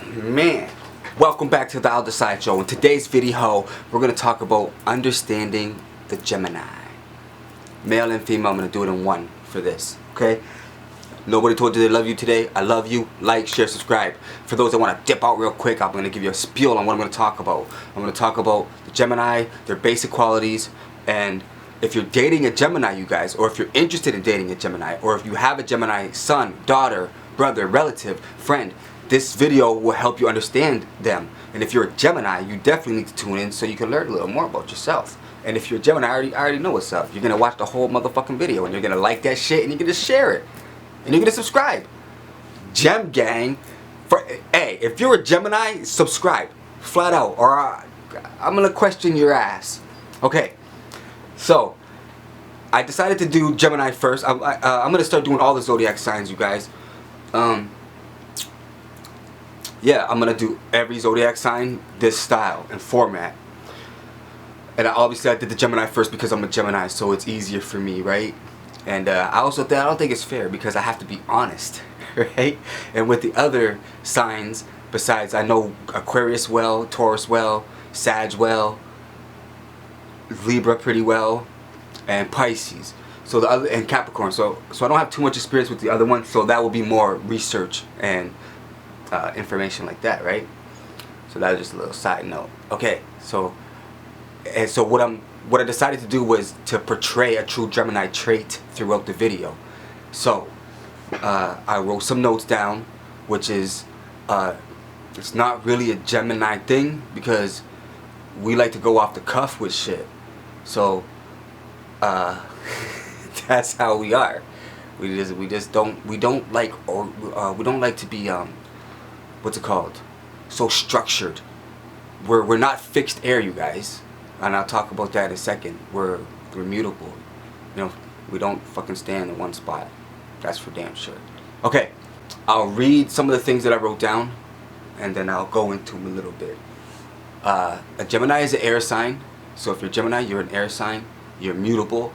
Man, welcome back to the I'll Decide Show. In today's video, we're going to talk about understanding the Gemini. Male and female, I'm going to do it in one for this, okay? Nobody told you they love you today. I love you. Like, share, subscribe. For those that want to dip out real quick, I'm going to give you a spiel on what I'm going to talk about. I'm going to talk about the Gemini, their basic qualities, and if you're dating a Gemini, you guys, or if you're interested in dating a Gemini, or if you have a Gemini son, daughter, brother, relative, friend, this video will help you understand them. And if you're a Gemini, you definitely need to tune in so you can learn a little more about yourself. And if you're a Gemini, I already know what's up. You're going to watch the whole motherfucking video, and you're going to like that shit, and you're going to share it. And you're going to subscribe. Gem Gang, hey, if you're a Gemini, subscribe. Flat out, or I'm going to question your ass. Okay, so I decided to do Gemini first. I'm going to start doing all the zodiac signs, you guys. Yeah, I'm going to do every zodiac sign this style and format. And obviously I did the Gemini first because I'm a Gemini, so it's easier for me, right? And I don't think it's fair because I have to be honest, right? And with the other signs, besides I know Aquarius well, Taurus well, Sag well, Libra pretty well, and Pisces. So the other, and Capricorn. So I don't have too much experience with the other ones, so that will be more research and information like that, right? So that was just a little side note. Okay, so what I decided to do was to portray a true Gemini trait throughout the video. So I wrote some notes down, which is it's not really a Gemini thing because we like to go off the cuff with shit. So that's how we are. We don't like to be what's it called? So structured. We're not fixed air, you guys. And I'll talk about that in a second. We're mutable. You know, we don't fucking stand in one spot. That's for damn sure. Okay, I'll read some of the things that I wrote down, and then I'll go into them a little bit. A Gemini is an air sign. So if you're Gemini, you're an air sign. You're mutable.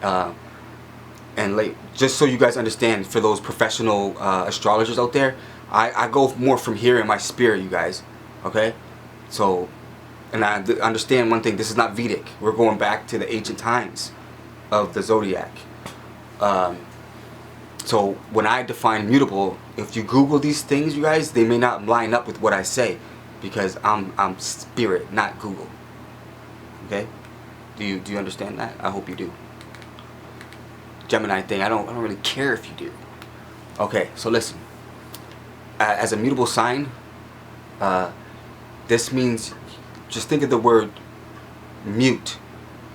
And like, just so you guys understand, for those professional astrologers out there, I go more from here in my spirit, you guys. Okay? So, and I understand one thing, this is not Vedic. We're going back to the ancient times of the zodiac. So when I define mutable, if you Google these things, you guys, they may not line up with what I say because I'm spirit, not Google. Okay? Do you understand that? I hope you do. Gemini thing, I don't really care if you do. Okay, so listen. As a mutable sign, this means, just think of the word mute.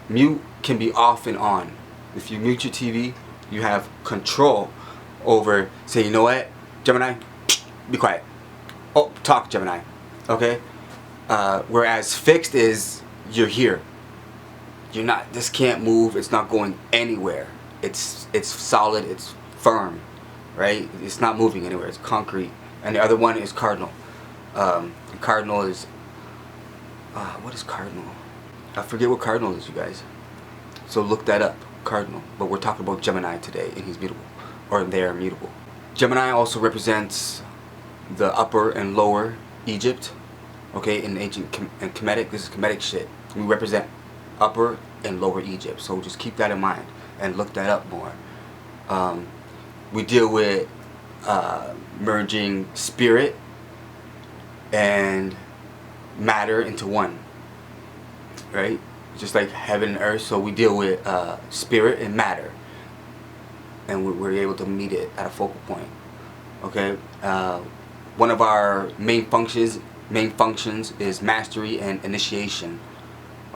Mute can be off and on. If you mute your TV, you have control over, say, you know what, Gemini, be quiet. Oh, talk, Gemini. Okay? Whereas fixed is, you're here. You're not, this can't move, it's not going anywhere. It's solid, it's firm, right? It's not moving anywhere, it's concrete. And the other one is cardinal. Cardinal is, what is cardinal? I forget what cardinal is, you guys. So look that up, cardinal. But we're talking about Gemini today, and he's mutable, or they are mutable. Gemini also represents the upper and lower Egypt. Okay, in ancient and Kemetic, this is Kemetic shit. We represent upper and lower Egypt. So just keep that in mind and look that up more. We deal with merging spirit and matter into one, right? Just like heaven and earth. So we deal with spirit and matter, and we're able to meet it at a focal point. Okay, one of our main functions is mastery and initiation.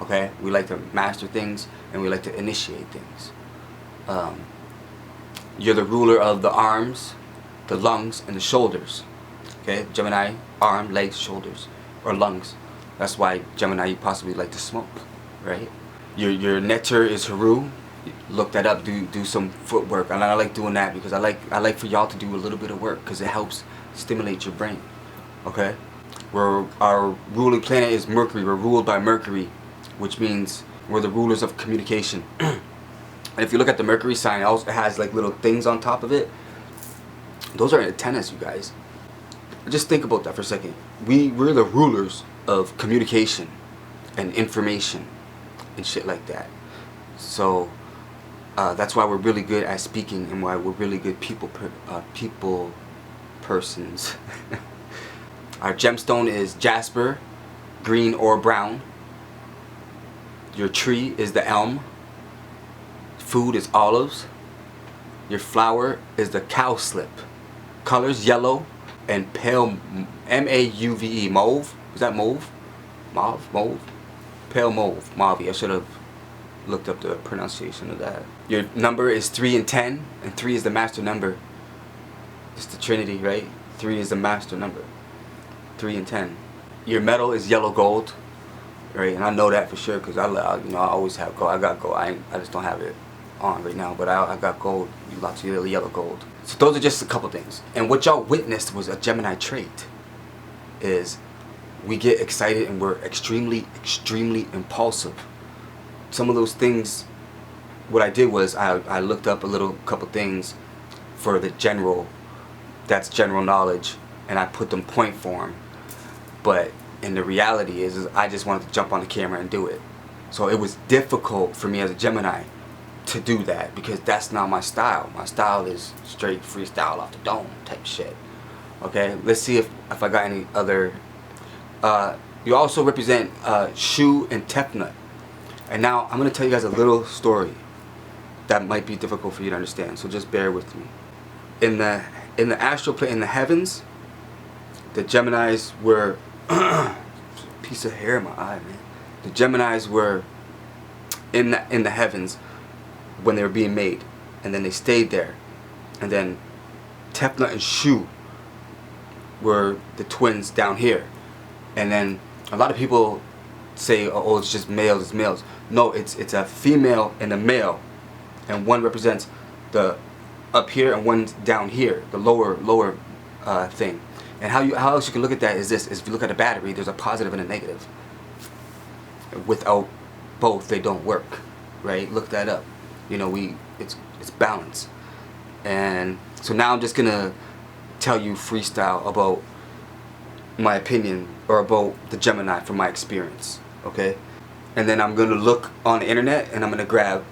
Okay, we like to master things and we like to initiate things. You're the ruler of the arms, the lungs, and the shoulders. Okay, Gemini, arm, legs, shoulders, or lungs. That's why Gemini, you possibly like to smoke, right? Your nectar is Haru. Look that up. Do some footwork. And I like doing that because I like for y'all to do a little bit of work because it helps stimulate your brain. Okay, our ruling planet is Mercury. We're ruled by Mercury, which means we're the rulers of communication. And if you look at the Mercury sign, it also has like little things on top of it. Those are antennas, you guys. Just think about that for a second. We're the rulers of communication and information and shit like that. So that's why we're really good at speaking and why we're really good people persons. Our gemstone is jasper, green or brown. Your tree is the elm. Food is olives. Your flower is the cowslip. Colors yellow and pale, M-A-U-V-E, mauve. Is that mauve? Mauve? Pale mauve, mauve. I should have looked up the pronunciation of that. Your number is 3 and 10, and 3 is the master number. It's the Trinity, right? 3 is the master number. 3 and 10. Your metal is yellow gold, right? And I know that for sure because I always have gold. I got gold. I just don't have it on right now, but I got gold. Lots of yellow gold. So those are just a couple things. And what y'all witnessed was a Gemini trait. Is we get excited and we're extremely impulsive. Some of those things, what I did was I looked up a couple things for the general, that's general knowledge, and I put them point form. But in the reality is I just wanted to jump on the camera and do it. So it was difficult for me as a Gemini to do that because that's not my style. My style is straight freestyle off the dome type shit. Okay, let's see if I got any other. You also represent Shu and Tefnut. And now I'm gonna tell you guys a little story that might be difficult for you to understand. So just bear with me. In the astral plane, in the heavens, the Geminis were piece of hair in my eye, man. The Geminis were in the heavens when they were being made, and then they stayed there, and then Tefnut and Shu were the twins down here, and then a lot of people say, oh, it's just males, it's males. No, it's a female and a male, and one represents the up here and one's down here, the lower thing. And how else you can look at that is this: is if you look at a battery, there's a positive and a negative. Without both, they don't work, right? Look that up. You know, it's balance. And so now I'm just gonna tell you freestyle about my opinion or about the Gemini from my experience, okay? And then I'm gonna look on the internet and I'm gonna grab,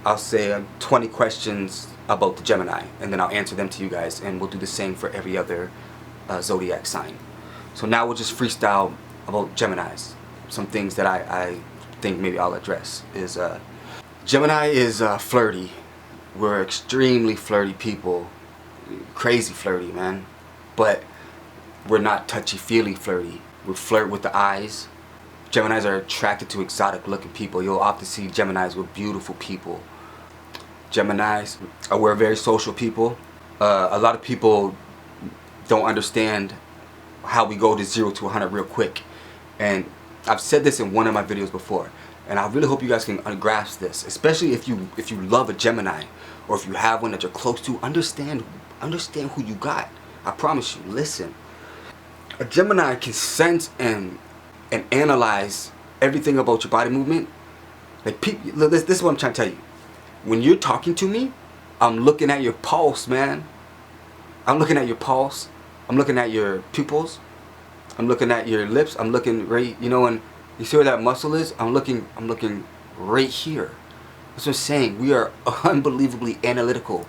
I'll say 20 questions about the Gemini, and then I'll answer them to you guys, and we'll do the same for every other zodiac sign. So now we'll just freestyle about Geminis. Some things that I think maybe I'll address is Gemini is flirty. We're extremely flirty people, crazy flirty, man. But we're not touchy-feely flirty. We flirt with the eyes. Geminis are attracted to exotic-looking people. You'll often see Geminis with beautiful people. Geminis, we're very social people. A lot of people don't understand how we go to 0 to 100 real quick. And I've said this in one of my videos before. And I really hope you guys can grasp this, especially if you love a Gemini, or if you have one that you're close to. Understand who you got. I promise you. Listen, a Gemini can sense and analyze everything about your body movement. Like, this is what I'm trying to tell you. When you're talking to me, I'm looking at your pulse, man. I'm looking at your pulse. I'm looking at your pupils. I'm looking at your lips. I'm looking right, you know, when you see where that muscle is? I'm looking right here. That's what I'm saying. We are unbelievably analytical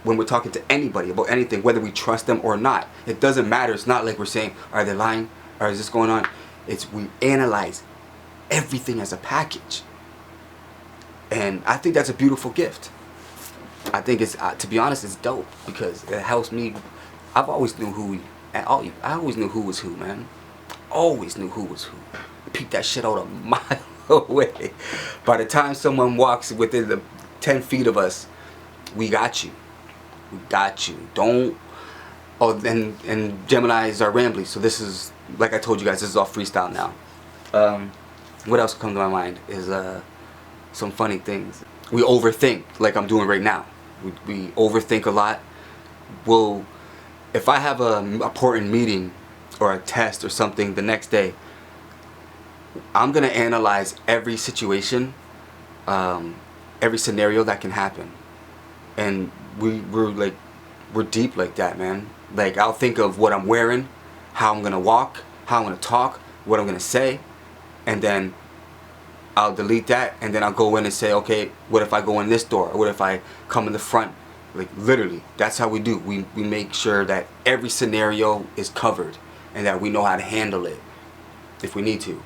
when we're talking to anybody about anything, whether we trust them or not. It doesn't matter. It's not like we're saying, are they lying? Or is this going on? It's we analyze everything as a package. And I think that's a beautiful gift. I think it's, to be honest, it's dope because it helps me. I always knew who was who, man. Always knew who was who. Peep that shit out a mile away. By the time someone walks within the 10 feet of us, we got you. We got you. Don't. Oh, and Geminis are rambly. So this is, like I told you guys, this is all freestyle now. What else comes to my mind is some funny things. We overthink, like I'm doing right now. We overthink a lot. If I have an important meeting or a test or something the next day, I'm gonna analyze every situation, every scenario that can happen, and we're deep like that, man. Like, I'll think of what I'm wearing, how I'm gonna walk, how I'm gonna talk, what I'm gonna say, and then I'll delete that, and then I'll go in and say, okay, what if I go in this door? Or what if I come in the front? Like, literally, that's how we do. We make sure that every scenario is covered and that we know how to handle it if we need to.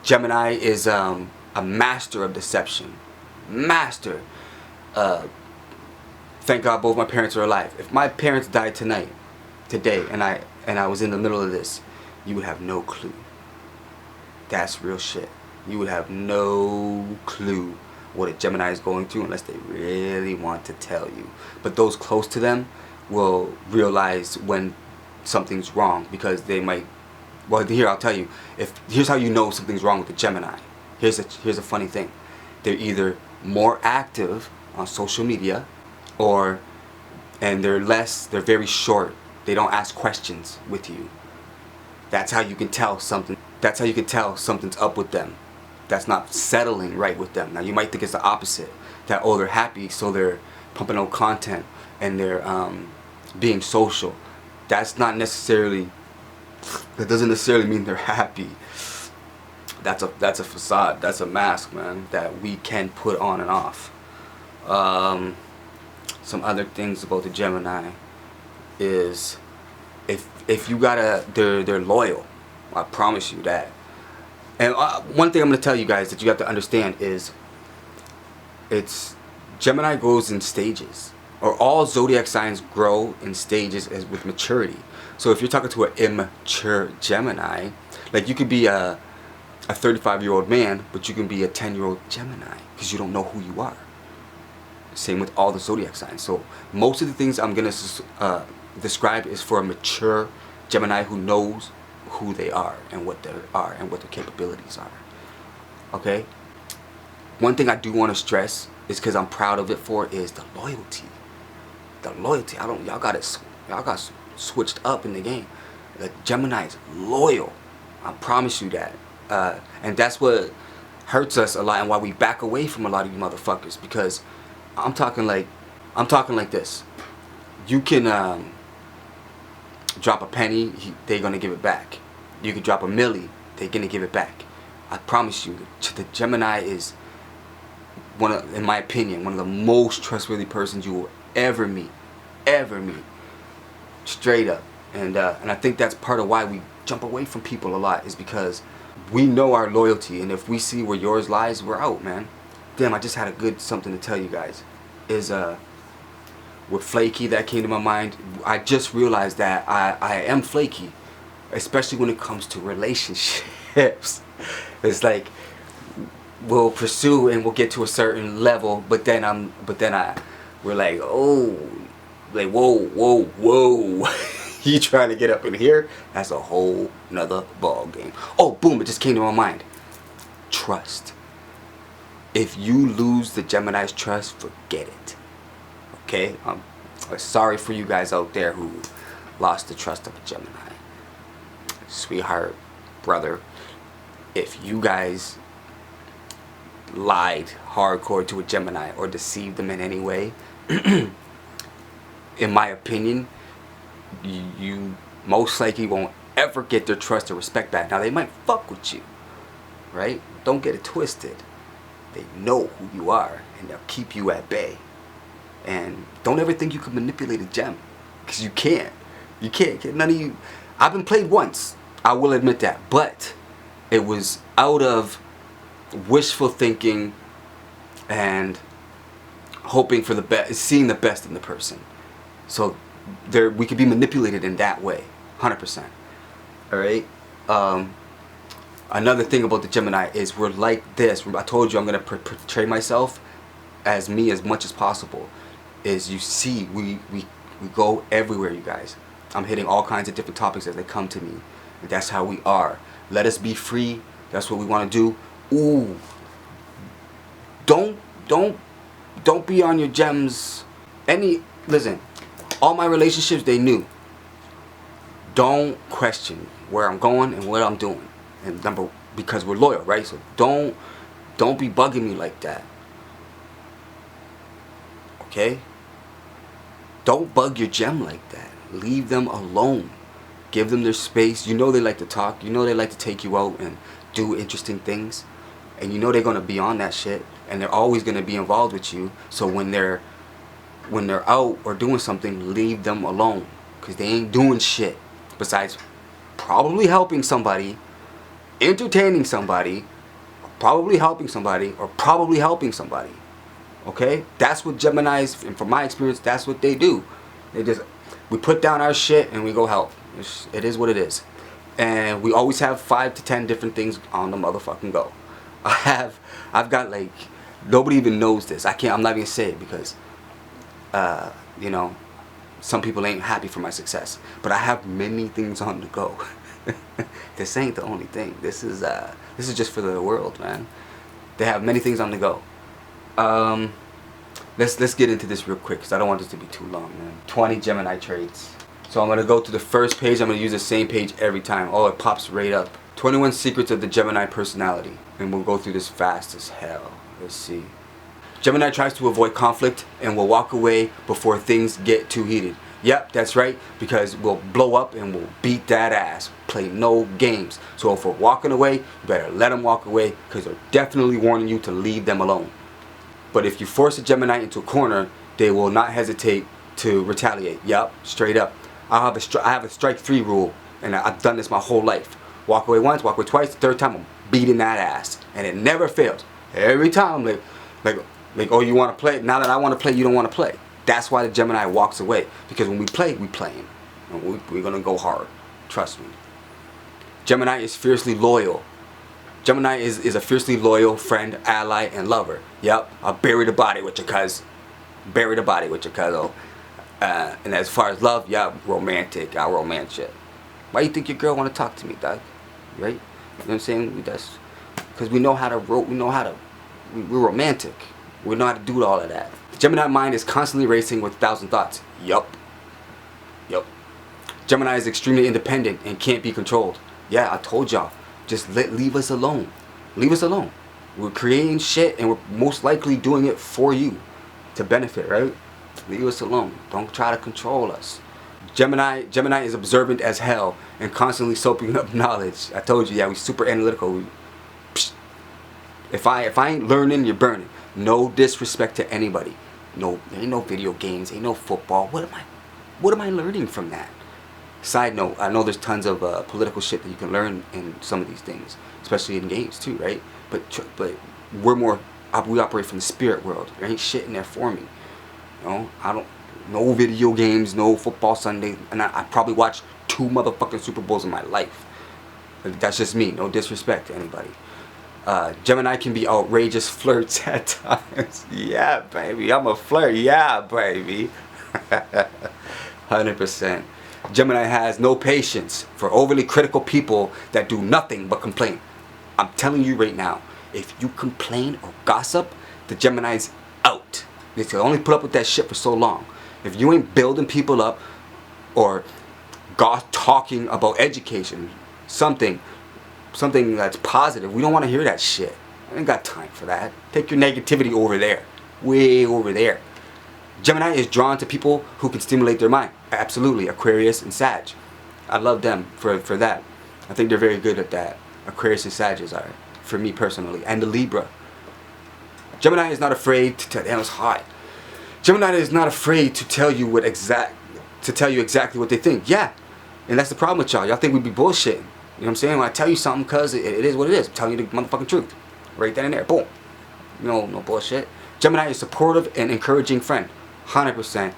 Gemini is a master of deception. Master. Thank God both my parents are alive. If my parents died today, and I was in the middle of this, you would have no clue. That's real shit. You would have no clue what a Gemini is going through unless they really want to tell you. But those close to them will realize when something's wrong, because they might. Well, here I'll tell you. Here's how you know something's wrong with the Gemini. Here's a funny thing. They're either more active on social media, and they're very short. They don't ask questions with you. That's how you can tell something. That's how you can tell something's up with them. That's not settling right with them. Now you might think it's the opposite. That, oh, they're happy, so they're pumping out content and they're being social. That's not necessarily. That doesn't necessarily mean they're happy. That's a facade. That's a mask, man, that we can put on and off. Some other things about the Gemini is if you they're loyal. I promise you that. And one thing I'm going to tell you guys that you have to understand is Gemini goes in stages, or all zodiac signs grow in stages as with maturity. So if you're talking to an immature Gemini, like, you could be a 35-year-old man, but you can be a 10-year-old Gemini because you don't know who you are. Same with all the zodiac signs. So most of the things I'm going to describe is for a mature Gemini who knows who they are and what they are and what their capabilities are. Okay? One thing I do want to stress is, because I'm proud of it is the loyalty. The loyalty. Y'all got switched up in the game. The Gemini is loyal. I promise you that. And that's what hurts us a lot, and why we back away from a lot of you motherfuckers, because I'm talking like this. You can drop a penny, they're gonna give it back. You can drop a milli, they're gonna give it back. I promise you, the Gemini is in my opinion, one of the most trustworthy persons you will ever meet, straight up. And I think that's part of why we jump away from people a lot, is because we know our loyalty, and if we see where yours lies, we're out, man. Damn, I just had something to tell you guys. Is with flaky, that came to my mind. I just realized that I am flaky, especially when it comes to relationships. It's like, we'll pursue and we'll get to a certain level, but then we're like, oh, like, whoa. You trying to get up in here? That's a whole nother ball game. Oh, boom, it just came to my mind. Trust. If you lose the Gemini's trust, forget it. Okay? I'm sorry for you guys out there who lost the trust of a Gemini. Sweetheart, brother, if you guys lied hardcore to a Gemini or deceived them in any way, in my opinion, you most likely won't ever get their trust or respect back. Now, they might fuck with you, right? Don't get it twisted. They know who you are, and they'll keep you at bay. And don't ever think you can manipulate a gem, because you can't. You can't. None of you. I've been played once, I will admit that, but it was out of wishful thinking and hoping for the best, seeing the best in the person. So we could be manipulated in that way, 100%. All right. Another thing about the Gemini is we're like this. I told you I'm gonna portray myself as me as much as possible. Is, you see, we go everywhere, you guys. I'm hitting all kinds of different topics as they come to me, and that's how we are. Let us be free. That's what we want to do. Ooh. Don't be on your gems. Listen. All my relationships, they knew. Don't question where I'm going and what I'm doing. And because we're loyal, right? So don't be bugging me like that. Okay? Don't bug your gem like that. Leave them alone. Give them their space. You know they like to talk. You know they like to take you out and do interesting things. And you know they're going to be on that shit. And they're always going to be involved with you. So when they're out or doing something, leave them alone. Because they ain't doing shit. Besides probably helping somebody, entertaining somebody, probably helping somebody, or probably helping somebody. Okay? That's what Geminis, and from my experience, that's what they do. We put down our shit and we go help. It is what it is. And we always have 5 to 10 different things on the motherfucking go. I've got like, nobody even knows this. I'm not even gonna say it because, you know, some people ain't happy for my success. But I have many things on the go. This ain't the only thing. This is just for the world, man. They have many things on the go. Let's get into this real quick because I don't want this to be too long, man. 20 Gemini traits. So I'm gonna go to the first page. I'm gonna use the same page every time. Oh, it pops right up. 21 secrets of the Gemini personality, and we'll go through this fast as hell. Let's see. Gemini tries to avoid conflict and will walk away before things get too heated. Yep, that's right, because we'll blow up and we'll beat that ass. Play no games. So if we're walking away, you better let them walk away because they're definitely warning you to leave them alone. But if you force a Gemini into a corner, they will not hesitate to retaliate. Yep, straight up. I have a strike 3 rule, and I've done this my whole life. Walk away once, walk away twice, the third time I'm beating that ass. And it never fails. Every time, like, oh, you want to play? Now that I want to play, you don't want to play. That's why the Gemini walks away. Because when we play, we playing. And we're going to go hard. Trust me. Gemini is fiercely loyal. Gemini is a fiercely loyal friend, ally, and lover. Yep, I'll bury the body with you, cuz. Bury the body with you, cuz. Oh. And as far as love, yeah, romantic. I'll romance shit. Why you think your girl want to talk to me, dog? Right? You know what I'm saying? That's because we know how to we're romantic. We know how to do all of that. The Gemini mind is constantly racing with 1,000 thoughts. Yup. Gemini is extremely independent and can't be controlled. Yeah, I told y'all. Just leave us alone. Leave us alone. We're creating shit and we're most likely doing it for you to benefit, right? Leave us alone. Don't try to control us. Gemini is observant as hell and constantly soaking up knowledge. I told you, yeah, we super analytical. If I ain't learning, you're burning. No disrespect to anybody. No, there ain't no video games, ain't no football. What am I learning from that? Side note, I know there's tons of political shit that you can learn in some of these things, especially in games too, right? But we operate from the spirit world. There ain't shit in there for me. You know, no video games, no football Sunday, and I probably watched 2 motherfucking Super Bowls in my life. That's just me. No disrespect to anybody. Gemini can be outrageous flirts at times. Yeah, baby. I'm a flirt. Yeah, baby. 100%. Gemini has no patience for overly critical people that do nothing but complain. I'm telling you right now, if you complain or gossip, the Gemini's out. They can only put up with that shit for so long. If you ain't building people up or talking about education, something that's positive, we don't want to hear that shit. I ain't got time for that. Take your negativity over there. Way over there. Gemini is drawn to people who can stimulate their mind. Absolutely. Aquarius and Sag. I love them for that. I think they're very good at that. Aquarius and Sagittarius are, for me personally. And the Libra. Gemini is not afraid to tell you, damn, it's hot. Gemini is not afraid to tell you exactly what they think. Yeah. And that's the problem with y'all. Y'all think we be bullshitting. You know what I'm saying? When I tell you something, cuz it is what it is. I'm telling you the motherfucking truth. Right then and there. Boom. No bullshit. Gemini is supportive and encouraging friend. 100%.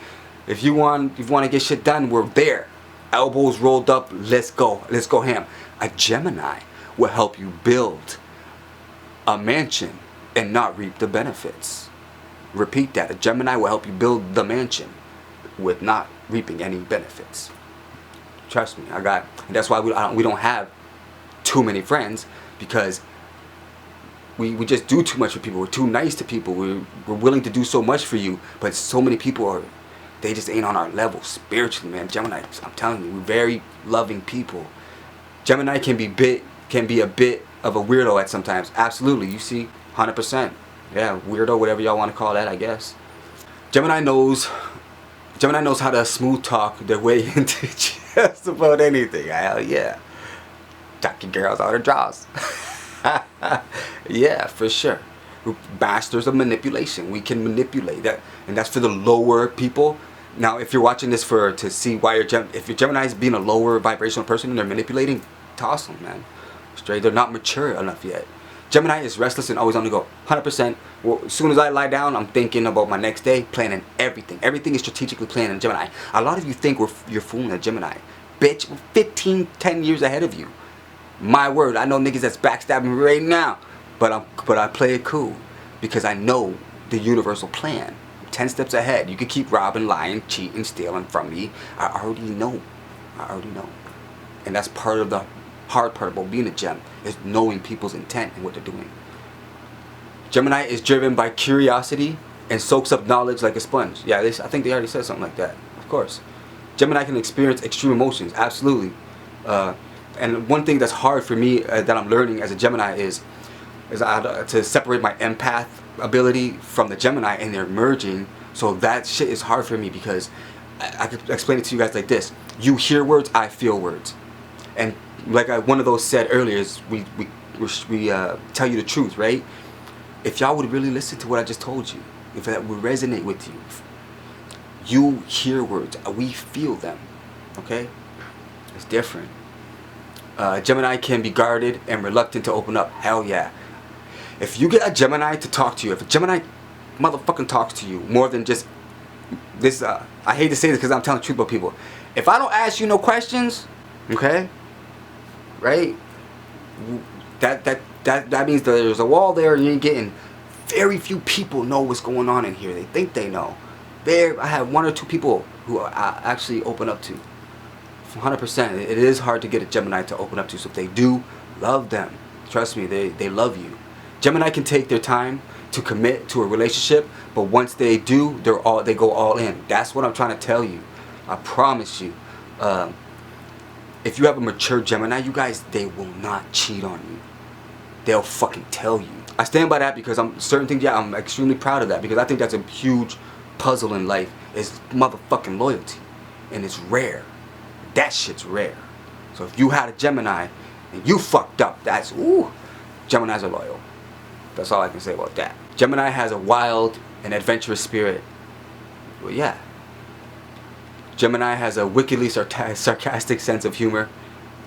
If you want to get shit done, we're there. Elbows rolled up. Let's go ham. A Gemini will help you build a mansion and not reap the benefits. Repeat that. A Gemini will help you build the mansion with not reaping any benefits. Trust me, and that's why we don't have too many friends, because we just do too much for people. We're too nice to people. We're willing to do so much for you, but so many people they just ain't on our level spiritually, man. Gemini, I'm telling you, we're very loving people. Gemini can be a bit of a weirdo at sometimes. Absolutely, you see, 100%. Yeah, weirdo, whatever y'all want to call that, I guess. Gemini knows Gemini knows how to smooth talk their way into just about anything. Hell yeah. Talking girls out of draws. Yeah, for sure. We're masters of manipulation. We can manipulate that, and that's for the lower people. Now, if you're watching this to see why if your Gemini is being a lower vibrational person and they're manipulating, toss them, man. Straight, they're not mature enough yet. Gemini is restless and always on the go. 100%. Well, as soon as I lie down, I'm thinking about my next day, planning everything. Everything is strategically planned in Gemini. A lot of you think you're fooling a Gemini. Bitch, we're 15, 10 years ahead of you. My word, I know niggas that's backstabbing me right now. But I play it cool because I know the universal plan. 10 steps ahead. You could keep robbing, lying, cheating, stealing from me. I already know. And that's part of the hard part about being a gem, is knowing people's intent and what they're doing. Gemini is driven by curiosity and soaks up knowledge like a sponge. Yeah, I think they already said something like that. Of course. Gemini can experience extreme emotions. Absolutely. And one thing that's hard for me that I'm learning as a Gemini is to separate my empath ability from the Gemini, and they're merging. So that shit is hard for me because I could explain it to you guys like this. You hear words, I feel words. And like one of those said earlier, is we tell you the truth, right? If y'all would really listen to what I just told you, if that would resonate with you, you hear words, we feel them, okay? It's different. Gemini can be guarded and reluctant to open up. Hell yeah. If you get a Gemini to talk to you, if a Gemini motherfucking talks to you more than just this, I hate to say this because I'm telling the truth about people. If I don't ask you no questions, okay, right? That means that there's a wall there, and you're getting very few people know what's going on in here. They think they know. I have 1 or 2 people who I actually open up to. 100%. It is hard to get a Gemini to open up to. So if they do, love them. Trust me, they love you. Gemini can take their time to commit to a relationship, but once they do, they go all in. That's what I'm trying to tell you. I promise you. If you have a mature Gemini, you guys, they will not cheat on you. They'll fucking tell you. I stand by that because certain things, yeah, I'm extremely proud of that, because I think that's a huge puzzle in life, is motherfucking loyalty. And it's rare. That shit's rare. So if you had a Gemini and you fucked up, that's, ooh, Geminis are loyal. That's all I can say about that. Gemini has a wild and adventurous spirit. Well, yeah. Gemini has a wickedly sarcastic sense of humor.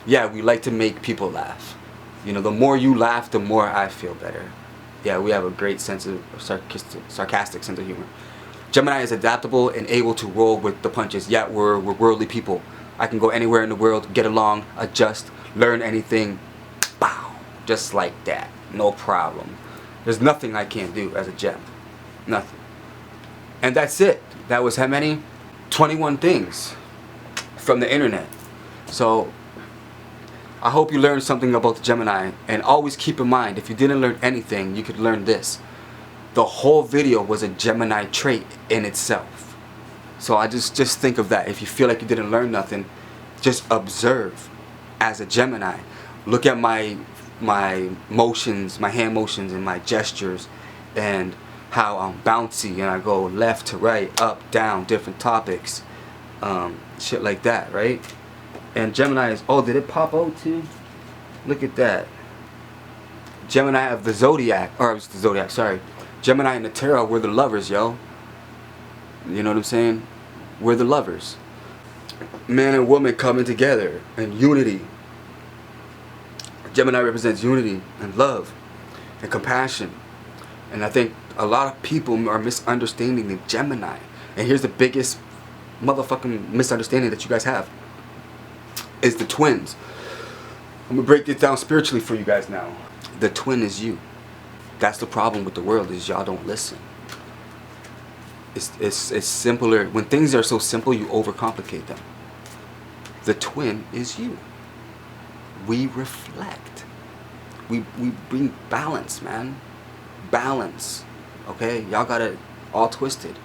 Yeah, we like to make people laugh. You know, the more you laugh, the more I feel better. Yeah, we have a great sense of sarcastic sense of humor. Gemini is adaptable and able to roll with the punches. Yeah, we're worldly people. I can go anywhere in the world, get along, adjust, learn anything. Bow. Just like that. No problem. There's nothing I can't do as a gem. Nothing. And that's it. That was how many? 21 things from the internet. So I hope you learned something about the Gemini. And always keep in mind, if you didn't learn anything, you could learn this. The whole video was a Gemini trait in itself. So I just think of that. If you feel like you didn't learn nothing, just observe as a Gemini. Look at my motions, my hand motions and my gestures, and how I'm bouncy and I go left to right, up, down, different topics, shit like that, right? And Gemini is, oh, did it pop out too? Look at that. Gemini of the Zodiac, or the Zodiac, sorry. Gemini and the Tarot, we're the lovers, yo. You know what I'm saying? We're the lovers. Man and woman coming together in unity. Gemini represents unity and love and compassion. And I think a lot of people are misunderstanding the Gemini. And here's the biggest motherfucking misunderstanding that you guys have. Is the twins. I'm going to break this down spiritually for you guys now. The twin is you. That's the problem with the world, is y'all don't listen. It's simpler. When things are so simple, you overcomplicate them. The twin is you. We reflect. We bring balance, man. Balance. Okay? Y'all got it all twisted.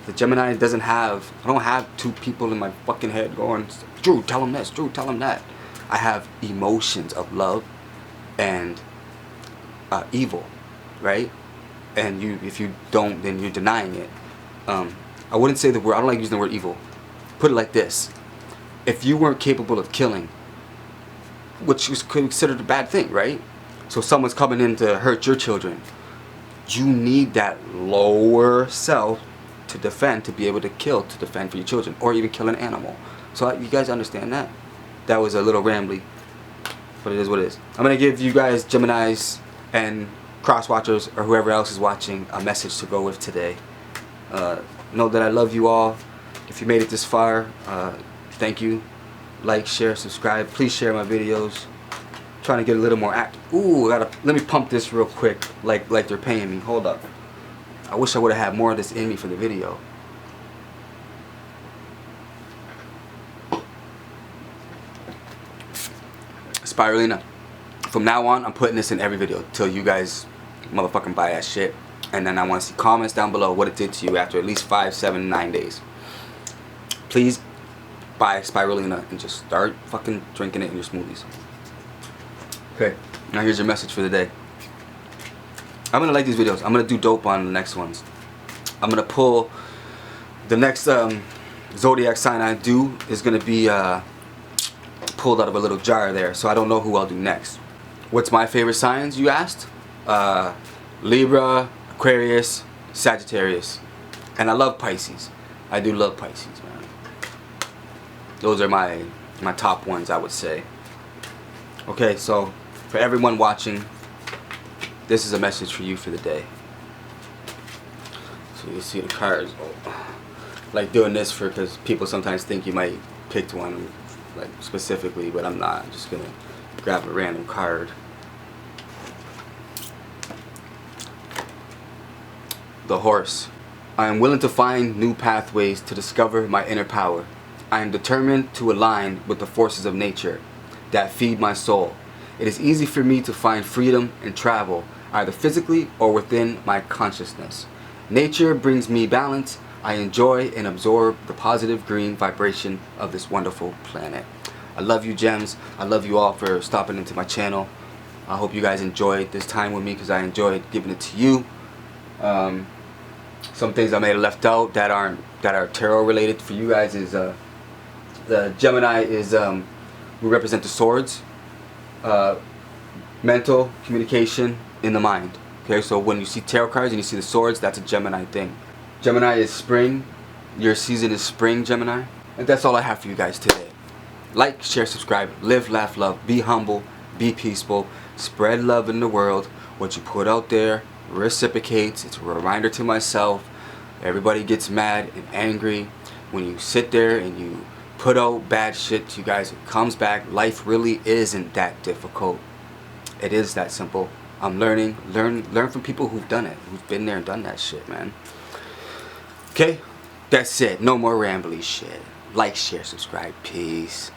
The Gemini doesn't have, I don't have 2 people in my fucking head going, Drew, tell him this, Drew, tell him that. I have emotions of love and evil, right? And if you don't, then you're denying it. I wouldn't say the word, I don't like using the word evil. Put it like this. If you weren't capable of killing, which was considered a bad thing, right? So someone's coming in to hurt your children. You need that lower self to defend, to be able to kill, to defend for your children, or even kill an animal. So you guys understand that? That was a little rambly, but it is what it is. I'm going to give you guys, Geminis and cross-watchers, or whoever else is watching, a message to go with today. Know that I love you all. If you made it this far, thank you. Like, share, subscribe. Please share my videos. Trying to get a little more ooh, let me pump this real quick, like they're paying me. Hold up. I wish I would have had more of this in me for the video. Spirulina. From now on, I'm putting this in every video till you guys motherfucking buy that shit. And then I want to see comments down below what it did to you after at least 5, 7, 9 days. Please buy Spirulina and just start fucking drinking it in your smoothies. Okay, now here's your message for the day. I'm gonna like these videos. I'm gonna do dope on the next ones. I'm gonna pull the next zodiac sign I do is gonna be pulled out of a little jar there, so I don't know who I'll do next. What's my favorite signs, you asked? Libra, Aquarius, Sagittarius, and I love Pisces. I do love Pisces, man. Those are my top ones, I would say. Okay, so for everyone watching, this is a message for you for the day. So you see the cards. Oh, like doing this because people sometimes think you might pick one, like specifically, but I'm not. I'm just gonna grab a random card. The Horse. I am willing to find new pathways to discover my inner power. I am determined to align with the forces of nature that feed my soul. It is easy for me to find freedom and travel, either physically or within my consciousness. Nature brings me balance. I enjoy and absorb the positive green vibration of this wonderful planet. I love you, gems. I love you all for stopping into my channel. I hope you guys enjoyed this time with me because I enjoyed giving it to you. Some things I may have left out that are tarot related for you guys is the Gemini is we represent the swords, mental communication in the mind. Okay, so when you see tarot cards and you see the swords, that's a Gemini thing. Gemini is spring. Your season is spring, Gemini. And that's all I have for you guys today. Like, share, subscribe, live, laugh, love, be humble, be peaceful, spread love in the world. What you put out there reciprocates. It's a reminder to myself. Everybody gets mad and angry when you sit there and you put out bad shit to you guys. It comes back. Life really isn't that difficult. It is that simple. I'm learning. Learn from people who've done it, who've been there and done that shit, man. Okay, that's it. No more rambly shit. Like, share, subscribe. Peace.